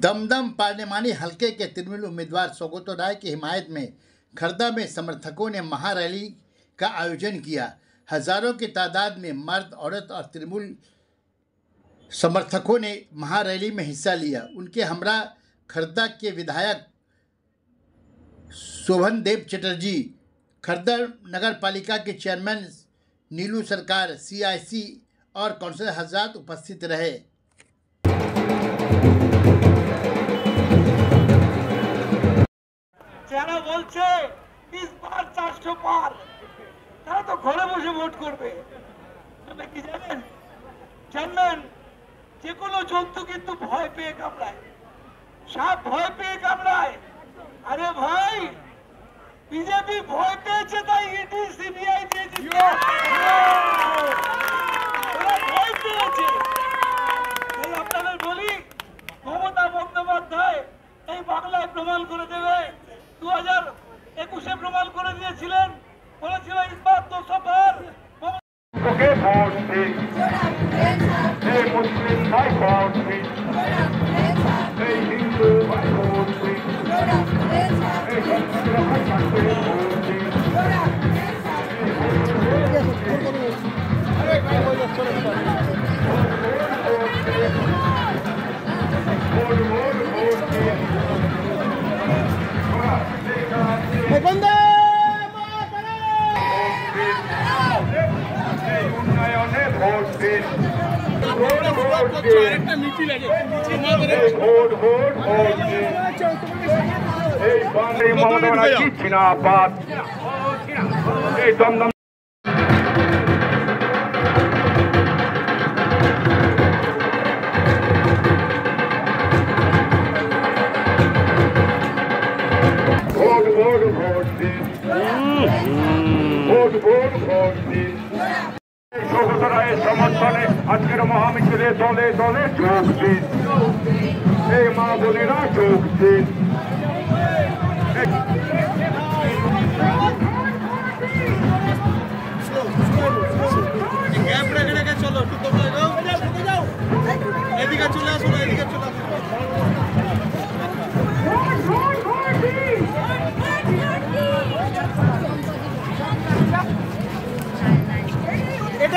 दमदम पार्लिमानी हलके के तृणमूल उम्मीदवार सौगतो राय की हिमायत में खर्दा में समर्थकों ने महारैली का आयोजन किया। हजारों की तादाद में मर्द, औरत और तृणमूल समर्थकों ने महारैली में हिस्सा लिया। उनके हमरा खर्दा के विधायक शोभन देव चटर्जी, खर्दा नगर पालिका के चेयरमैन नीलू सरकार, CIC और काउंसिलर हजरात उपस्थित रहे। যারা বলছে 20 বার 400 পার, তারা তো ঘরে বসে ভোট করবে। আপনি কি জানেন? জানেন যে কোনো জন্তু কিন্তু ভয় পেয়ে কামড়ায়, সাপ ভয় পেয়ে কামড়ায়। আরে ভাই, বিজেপি ভয় পেয়েছে তাই ইডি CBI দিয়েছে, ওরা ভয় পেয়েছে। তাই আপনাদের বলি, মমতা বন্দ্যোপাধ্যায় এই বাংলায় প্রমাণ করে দেবে। 2021-এ প্রমাণ করে দিয়েছিলেন, বলেছিল ইসবার 200 বার। ওকে ভোট দিন, এই মুসলিম ভাই ভোট দিন, এই হিন্দু ভাই ভোট দিন, এই হিন্দু ভাই ভোট দিন। উন্নয়নে ভোট দিন, ভোট ভোট ভোট দিন। এই বাঙালি মমতা ব্যানার্জি জিন্দাবাদ। এই দমদম ভোট ভোট ভোট দিন, ভোট ভোট ভোট দিন। সৌগত রায়ের সমর্থনে আজকের মহামিছিলে দলে দলে যোগ দিন, এই মা বোনেরা যোগ দিন। এদিকে চলে আসুন, এদিকে চলে আসুন।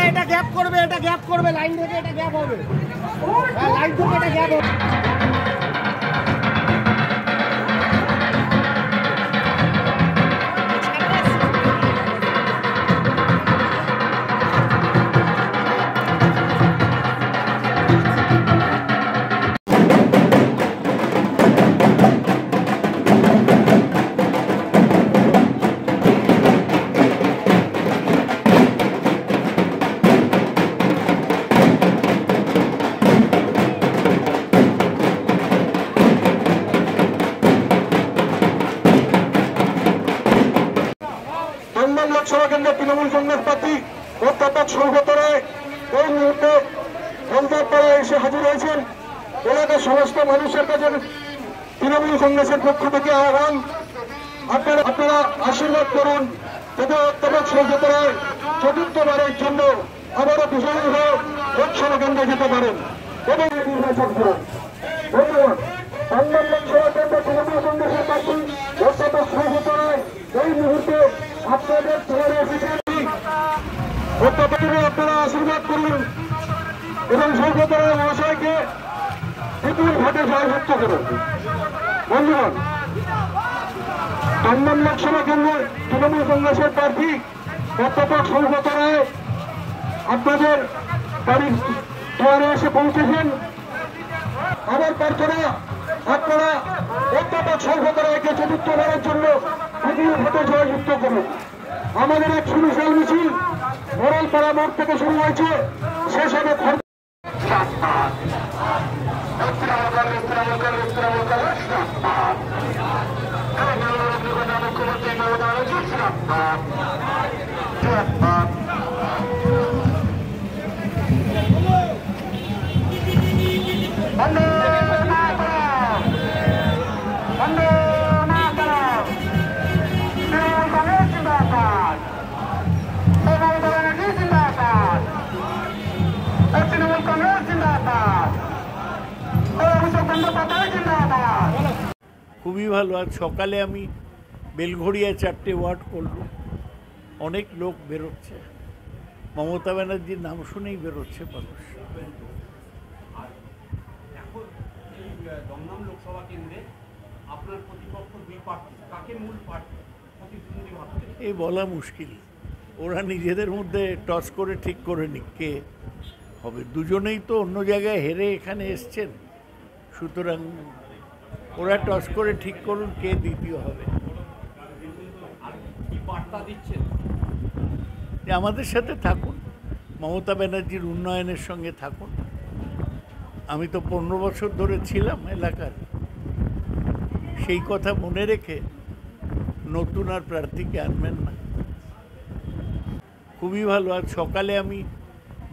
এটা গ্যাপ করবে, এটা গ্যাপ করবে, লাইন থেকে এটা গ্যাপ হবে, লাইন থেকে এটা গ্যাপ হবে। লোকসভা কেন্দ্রে তৃণমূল কংগ্রেস প্রার্থী অধ্যাপক সৌগত রায় এই মুহূর্তে ধনতারপাড়ায় এসে হাজির হয়েছেন। এলাকার সমস্ত মানুষের কাছে তৃণমূল কংগ্রেসের পক্ষ থেকে আহ্বান, আপনারা আশীর্বাদ করুন যাতে অধ্যাপক সৌগত রায় চতুর্থবারের জন্য আবারও বিজয়ী হয়ে লোকসভা কেন্দ্রে যেতে পারেন এবং নির্বাচন করুন। ধন্যবাদ। দমদম লোকসভা কেন্দ্রে তৃণমূল কংগ্রেসের প্রার্থী অধ্যাপক সৌগত রায় এই মুহূর্তে আপনাদের চলে এসেছেন। আপনারা আশীর্বাদ করুন এবং সৌগত রায় মহাশয়কে বিপুল ভোটে জয়যুক্ত করুন। বন্ধুগণ, দমদম লোকসভা কেন্দ্রের তৃণমূল কংগ্রেসের প্রার্থী অধ্যাপক সৌগত রায় আপনাদের বাড়ির দুয়ারে এসে পৌঁছেছেন। আমার প্রার্থনা, আপনারা অধ্যাপক সৌগত রায়কে চতুর্থবারের জন্য বিপুল ভোটে জয়যুক্ত করুন। আমাদের এক সুবিশাল মিছিল মোড়ালপাড়া মোড় থেকে শুরু হয়েছে, শেষ হবে তৃণমূল কংগ্রেস জিন্দাবাদ। খুবই ভালো। আজ সকালে আমি বেলঘড়িয়ায় 4টে ওয়ার্ড করলো, অনেক লোক বেরোচ্ছে, মমতা ব্যানার্জির নাম শুনেই বেরোচ্ছে মানুষ। আর এখন এই দমদম লোকসভা কেন্দ্রে আপনার প্রতিপক্ষ দুই প্রার্থী, কাকে মূল প্রার্থী প্রতিদ্বন্দ্বী ভাবছেন? এই বলা মুশকিল, ওরা নিজেদের মধ্যে টস করে ঠিক করে নিক কে হবে। দুজনেই তো অন্য জায়গায় হেরে এখানে এসছেন, সুতরাং ওরা টস করে ঠিক করুন কে দ্বিতীয় হবে। আর কি বার্তা দিচ্ছেন? যে আমাদের সাথে থাকুন, মমতা ব্যানার্জির উন্নয়নের সঙ্গে থাকুন। আমি তো 15 বছর ধরে ছিলাম এলাকার, সেই কথা মনে রেখে নতুন আর প্রার্থীকে আনবেন না। খুবই ভালো। আজ সকালে আমি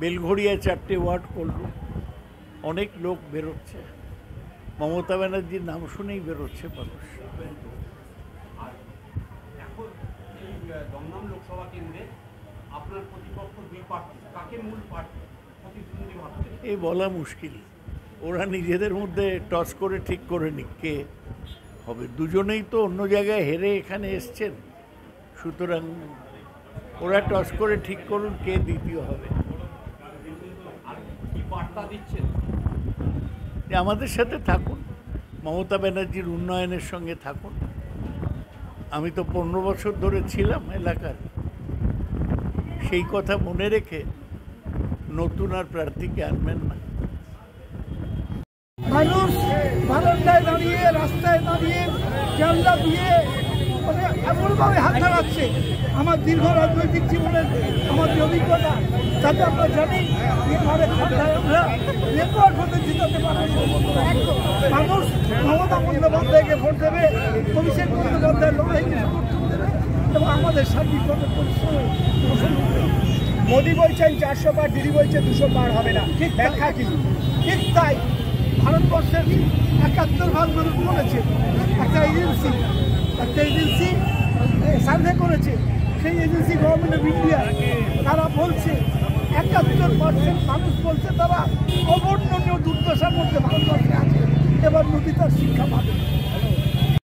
বেলঘড়িয়ায় 4টে ওয়ার্ড করলো, অনেক লোক বেরোচ্ছে, মমতা ব্যানার্জির নাম শুনেই বেরোচ্ছে মানুষ। আর এখন এই দমদম লোকসভা কেন্দ্রে আপনার প্রতিপক্ষ দুই প্রার্থী, কাকে মূল প্রার্থী প্রতিদ্বন্দ্বী ভাবছেন? এই বলা মুশকিল, ওরা নিজেদের মধ্যে টস করে ঠিক করে নিক কে হবে। দুজনেই তো অন্য জায়গায় হেরে এখানে এসছেন, সুতরাং ওরা টস করে ঠিক করুন কে দ্বিতীয় হবে। আর কি বার্তা দিচ্ছেন? যে আমাদের সাথে থাকুন, মমতা ব্যানার্জির উন্নয়নের সঙ্গে থাকুন। আমি তো 15 বছর ধরে ছিলাম এলাকার, সেই কথা মনে রেখে নতুন আর প্রার্থীকে আনবেন না। মানুষ বারান্দায় দাঁড়িয়ে, রাস্তায় দাঁড়িয়ে, জানলা দিয়ে মানে এমনভাবে হাত নাড়াচ্ছে। আমার দীর্ঘ রাজনৈতিক জীবনের আমার যে অভিজ্ঞতা, তাতে আমরা জানি এবারে ক্ষমতায় আমরা রেকর্ড ভোটে জিতাতে পারবো। মানুষ মমতা বন্দ্যোপাধ্যায়কে ভোট দেবে, অভিষেক বন্দ্যোপাধ্যায়ের লড়াইকে সমর্থন দেবে এবং আমাদের সার্বিকভাবে পরিশ্রমে মোদি বলছেন 400 পার, দিদি বলছে 200 পার হবে না, ঠিক ব্যাখ্যা কি? ঠিক তাই। ভারতবর্ষের 71% মানুষ বলেছে, একটা এজেন্সি সার্ভে করেছে, সেই এজেন্সি গভর্নমেন্ট অফ ইন্ডিয়া, তারা বলছে 71% মানুষ বলছে তারা অবর্ণনীয় দুর্দশার মধ্যে ভারতবর্ষে আছে, এবার মোদি তার শিক্ষা পাবে।